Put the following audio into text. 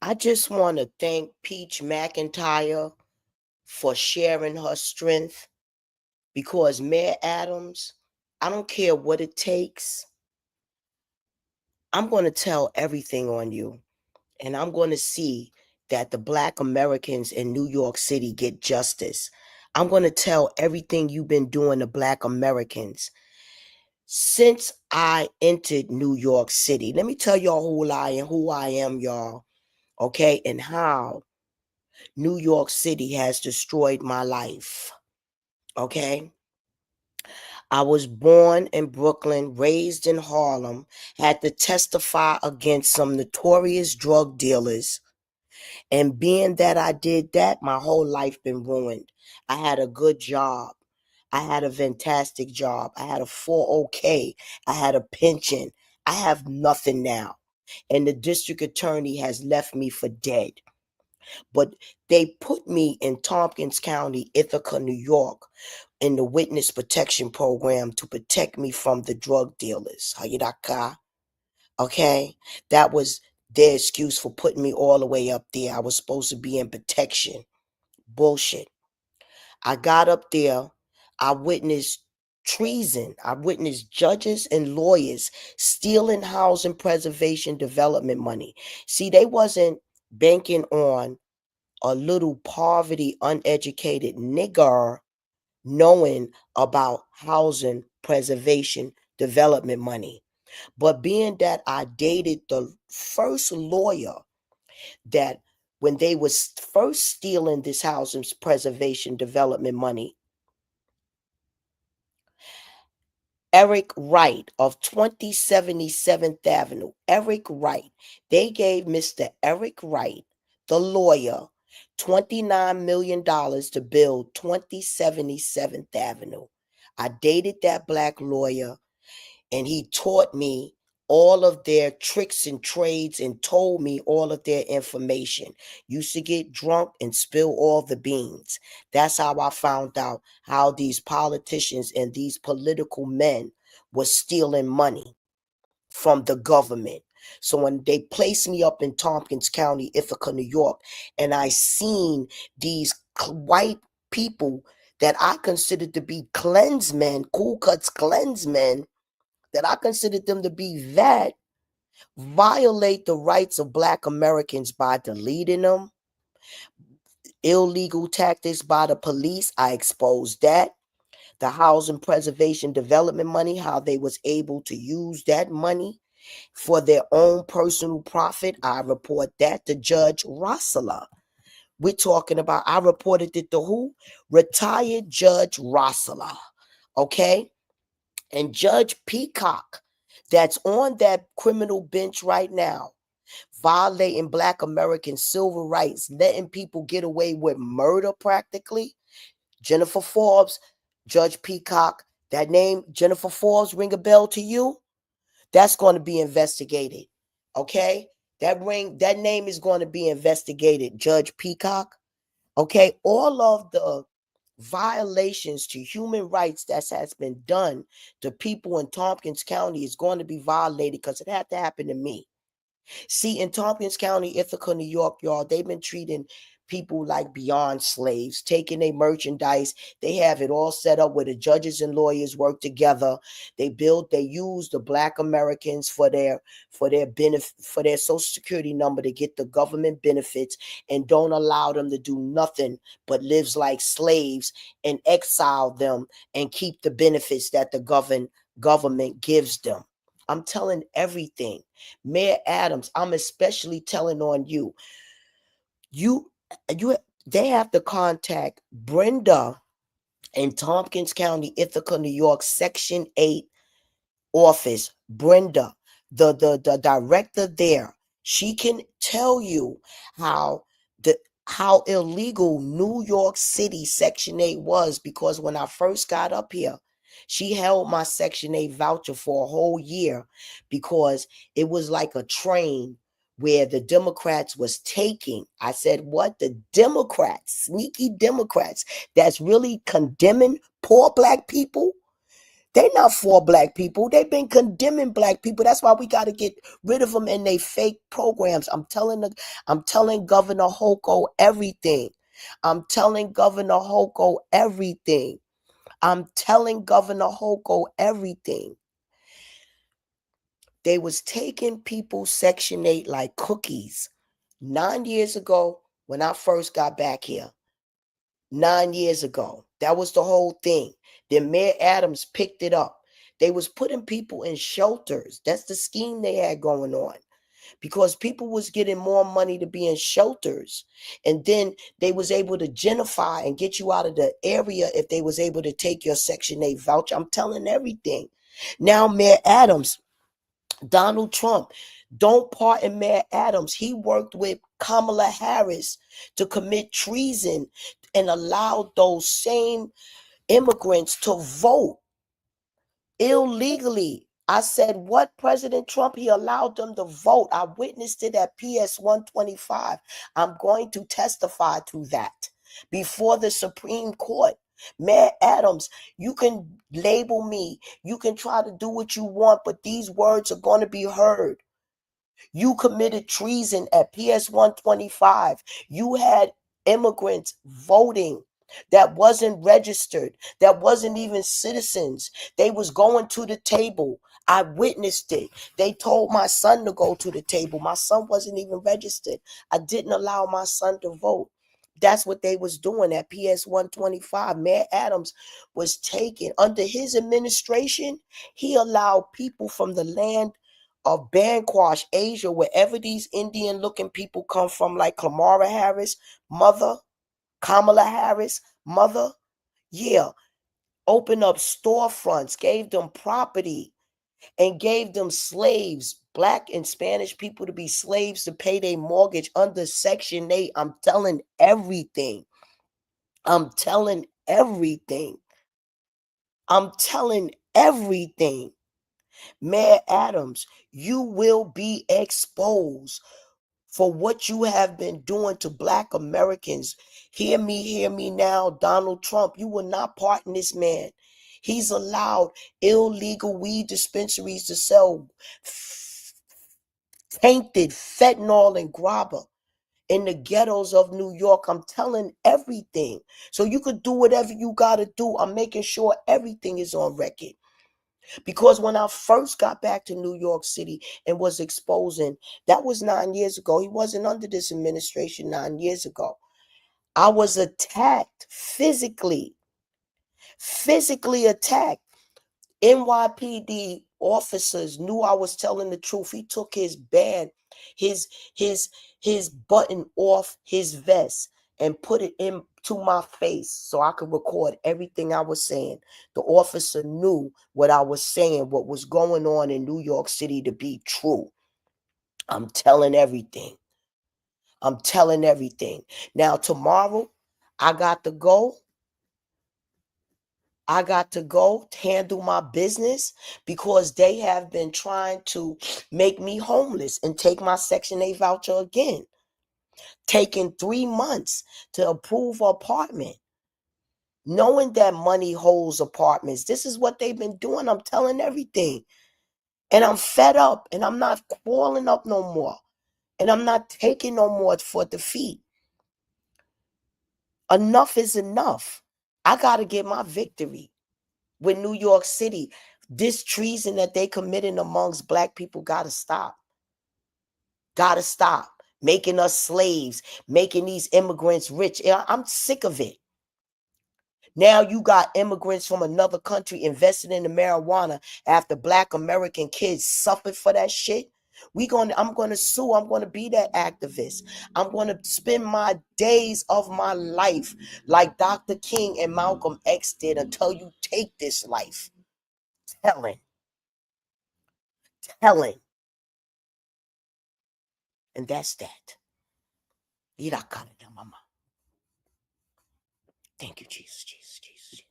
I just want to thank Peach McIntyre for sharing her strength because Mayor Adams, I don't care what it takes. I'm going to tell everything on you, and I'm going to see that the Black Americans in New York City get justice. I'm going to tell everything you've been doing to Black Americans since I entered New York City. Let me tell y'all who I am, y'all, okay, and how New York City has destroyed my life. Okay. I was born in Brooklyn, raised in Harlem, had to testify against some notorious drug dealers. And being that I did that, my whole life been ruined. I had a good job. I had a fantastic job. I had a 401k. I had a pension. I have nothing now. And the district attorney has left me for dead. But they put me in Tompkins County, Ithaca, New York, in the witness protection program to protect me from the drug dealers. Hayidaka. Okay? That was their excuse for putting me all the way up there. I was supposed to be in protection. Bullshit. I got up there. I witnessed treason. I witnessed judges and lawyers stealing housing preservation development money. See, they wasn't banking on a little poverty, uneducated nigger knowing about housing preservation development money. But being that I dated the first lawyer that when they was first stealing this housing preservation development money, Eric Wright of 2077th Avenue. Eric Wright. They gave Mr. Eric Wright, the lawyer, $29 million to build 2077th Avenue. I dated that black lawyer, and he taught me all of their tricks and trades and told me all of their information. Used to get drunk and spill all the beans. That's how I found out how these politicians and these political men were stealing money from the government. So when they placed me up in Tompkins County, Ithaca, New York, and I seen these white people that I considered to be Klansmen, Ku Klux Klansmen, that I considered them to be that, violate the rights of black Americans by deleting them, illegal tactics by the police, I exposed that. The housing preservation development money, how they was able to use that money for their own personal profit, I report that to Judge Rossler. We're talking about, I reported it to who? Retired Judge Rossler. Okay? And Judge Peacock, that's on that criminal bench right now, violating black American civil rights, letting people get away with murder practically. Jennifer Forbes, Judge Peacock, that name, Jennifer Forbes, ring a bell to you? That's going to be investigated. Okay? That name is going to be investigated, Judge Peacock. Okay? All of the violations to human rights that has been done to people in Tompkins County is going to be violated because it had to happen to me. See, in Tompkins County, Ithaca, New York, y'all, they've been treating people like beyond slaves, taking their merchandise. They have it all set up where the judges and lawyers work together. They use the black Americans for their benefit, for their social security number to get the government benefits, and don't allow them to do nothing but lives like slaves and exile them and keep the benefits that the government gives them. I'm telling everything. Mayor Adams, I'm especially telling on you. You you they have to contact Brenda in Tompkins County, Ithaca, New York, Section 8 office. Brenda, the director there. She can tell you how the how illegal New York City Section 8 was, because when I first got up here, she held my Section 8 voucher for a whole year because it was like a train where the Democrats was taking. I said, what? The Democrats, sneaky Democrats that's really condemning poor black people, They not for black people. They've been condemning black people. That's why we got to get rid of them and they fake programs. I'm telling Governor Hochul everything. I'm telling Governor Hochul everything. I'm telling Governor Hochul everything. They was taking people's Section 8 like cookies. 9 years ago, when I first got back here, 9 years ago, that was the whole thing. Then Mayor Adams picked it up. They was putting people in shelters. That's the scheme they had going on. Because people was getting more money to be in shelters. And then they was able to gentrify and get you out of the area if they was able to take your Section 8 voucher. I'm telling everything. Now Mayor Adams, Donald Trump, don't pardon Mayor Adams. He worked with Kamala Harris to commit treason and allowed those same immigrants to vote illegally. I said, what, President Trump? He allowed them to vote. I witnessed it at PS 125. I'm going to testify to that before the Supreme Court. Mayor Adams, you can label me. You can try to do what you want, but these words are going to be heard. You committed treason at PS 125. You had immigrants voting that wasn't registered, that wasn't even citizens. They was going to the table. I witnessed it. They told my son to go to the table. My son wasn't even registered. I didn't allow my son to vote. That's what they was doing at PS 125. Mayor Adams was taken under his administration. He allowed people from the land of Bangladesh, Asia, wherever these Indian looking people come from, like Kamala Harris, mother, Kamala Harris, mother, yeah, opened up storefronts, gave them property, and gave them slaves, black and Spanish people to be slaves to pay their mortgage under Section 8. I'm telling everything. I'm telling everything. I'm telling everything. Mayor Adams, you will be exposed for what you have been doing to black Americans. Hear me now, Donald Trump. You will not pardon this man. He's allowed illegal weed dispensaries to sell tainted fentanyl and grabba in the ghettos of New York. I'm telling everything. So you could do whatever you got to do. I'm making sure everything is on record. Because when I first got back to New York City and was exposing, that was 9 years ago. He wasn't under this administration 9 years ago. I was attacked physically attacked. NYPD officers knew I was telling the truth. He took his band, his his his button off his vest and put it into my face so I could record everything I was saying. The officer knew what I was saying, what was going on in New York City to be true. I'm telling everything. I'm telling everything. Now tomorrow, I got to go. I got to go handle my business because they have been trying to make me homeless and take my Section 8 voucher again. Taking 3 months to approve an apartment. Knowing that money holds apartments. This is what they've been doing. I'm telling everything. And I'm fed up and I'm not crawling up no more. And I'm not taking no more for defeat. Enough is enough. I got to get my victory. With New York City, this treason that they committing amongst black people gotta stop. Gotta stop. Making us slaves, making these immigrants rich. I'm sick of it. Now you got immigrants from another country invested in the marijuana after black American kids suffered for that shit. I'm gonna sue. I'm gonna be that activist. I'm gonna spend my days of my life like Dr. King and Malcolm X did until you take this life. Telling. Telling. And that's that. Thank you, Jesus, Jesus, Jesus.